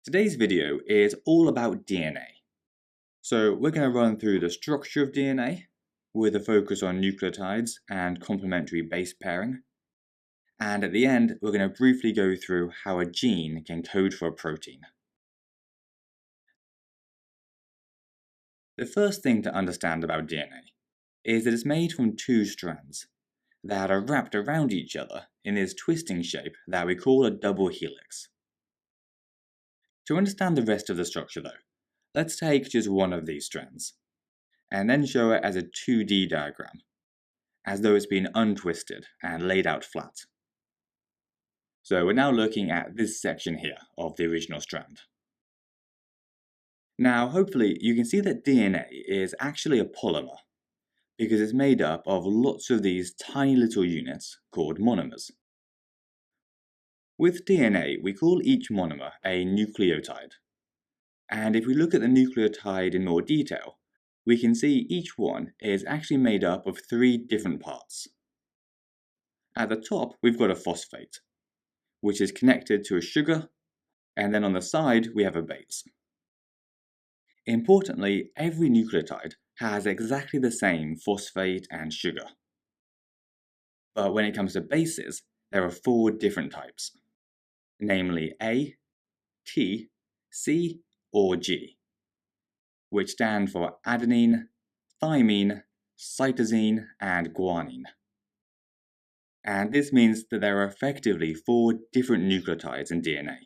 Today's video is all about DNA. So we're going to run through the structure of DNA with a focus on nucleotides and complementary base pairing. And at the end, we're going to briefly go through how a gene can code for a protein. The first thing to understand about DNA is that it's made from two strands that are wrapped around each other in this twisting shape that we call a double helix. To understand the rest of the structure though, let's take just one of these strands, and then show it as a 2D diagram, as though it's been untwisted and laid out flat. So we're now looking at this section here of the original strand. Now hopefully you can see that DNA is actually a polymer, because it's made up of lots of these tiny little units called monomers. With DNA, we call each monomer a nucleotide. And if we look at the nucleotide in more detail, we can see each one is actually made up of 3 different parts. At the top, we've got a phosphate, which is connected to a sugar, and then on the side, we have a base. Importantly, every nucleotide has exactly the same phosphate and sugar. But when it comes to bases, there are 4 different types, namely A, T, C, or G, which stand for adenine, thymine, cytosine, and guanine. And this means that there are effectively 4 different nucleotides in DNA,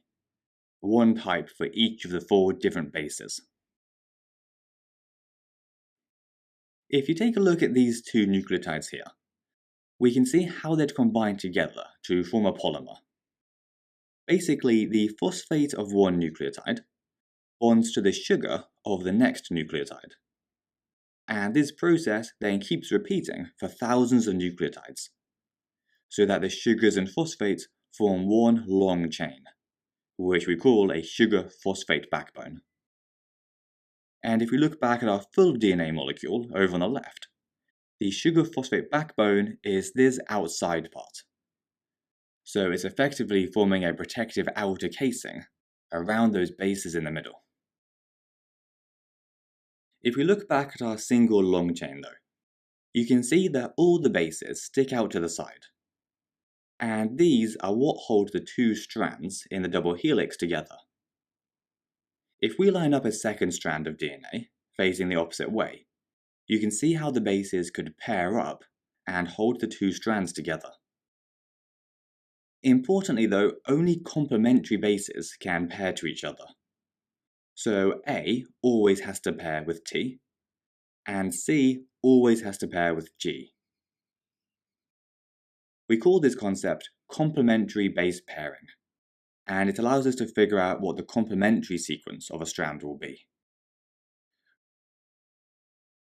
one type for each of the 4 different bases. If you take a look at these 2 nucleotides here, we can see how they'd combine together to form a polymer. Basically, the phosphate of one nucleotide bonds to the sugar of the next nucleotide. And this process then keeps repeating for thousands of nucleotides, so that the sugars and phosphates form one long chain, which we call a sugar-phosphate backbone. And if we look back at our full DNA molecule over on the left, the sugar-phosphate backbone is this outside part. So it's effectively forming a protective outer casing around those bases in the middle. If we look back at our single long chain though, you can see that all the bases stick out to the side. And these are what hold the 2 strands in the double helix together. If we line up a second strand of DNA, facing the opposite way, you can see how the bases could pair up and hold the 2 strands together. Importantly though, only complementary bases can pair to each other. So A always has to pair with T, and C always has to pair with G. We call this concept complementary base pairing, and it allows us to figure out what the complementary sequence of a strand will be.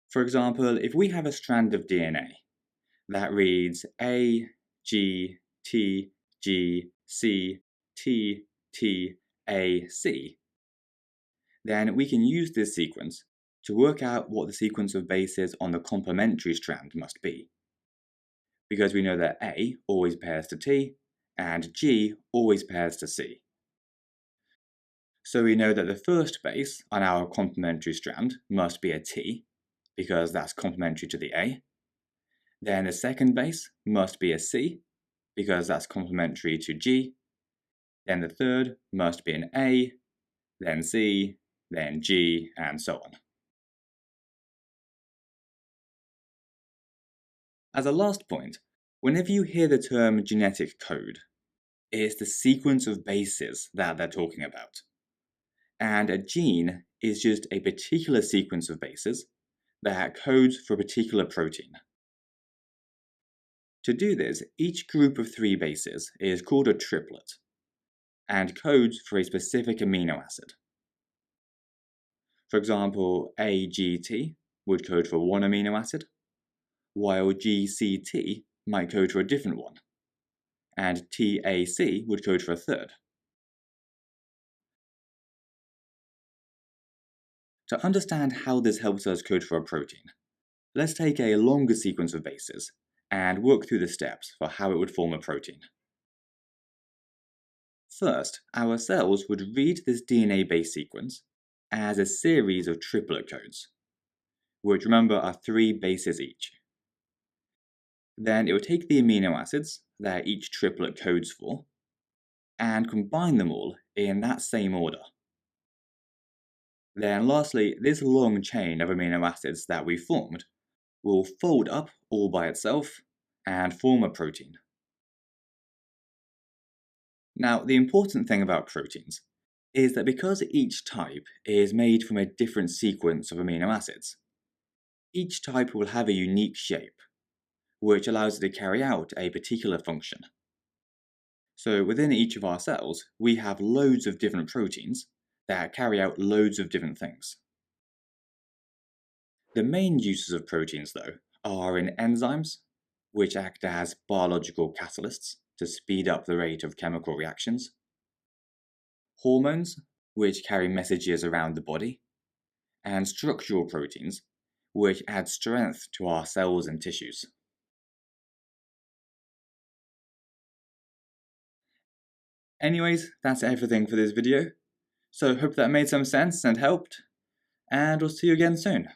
For example, if we have a strand of DNA that reads A, G, T, G, C, T, T, A, C, then we can use this sequence to work out what the sequence of bases on the complementary strand must be. Because we know that A always pairs to T, and G always pairs to C. So we know that the first base on our complementary strand must be a T, because that's complementary to the A. Then the second base must be a C, because that's complementary to G. Then the third must be an A, then C, then G, and so on. As a last point, whenever you hear the term genetic code, it's the sequence of bases that they're talking about. And a gene is just a particular sequence of bases that codes for a particular protein. To do this, each group of 3 bases is called a triplet, and codes for a specific amino acid. For example, AGT would code for one amino acid, while GCT might code for a different one, and TAC would code for a third. To understand how this helps us code for a protein, let's take a longer sequence of bases and work through the steps for how it would form a protein. First, our cells would read this DNA base sequence as a series of triplet codes, which remember are 3 bases each. Then it would take the amino acids that each triplet codes for and combine them all in that same order. Then lastly, this long chain of amino acids that we formed will fold up all by itself and form a protein. Now, the important thing about proteins is that because each type is made from a different sequence of amino acids, each type will have a unique shape, which allows it to carry out a particular function. So within each of our cells, we have loads of different proteins that carry out loads of different things. The main uses of proteins, though, are in enzymes, which act as biological catalysts to speed up the rate of chemical reactions, hormones, which carry messages around the body, and structural proteins, which add strength to our cells and tissues. Anyways, that's everything for this video. So hope that made some sense and helped, and we'll see you again soon.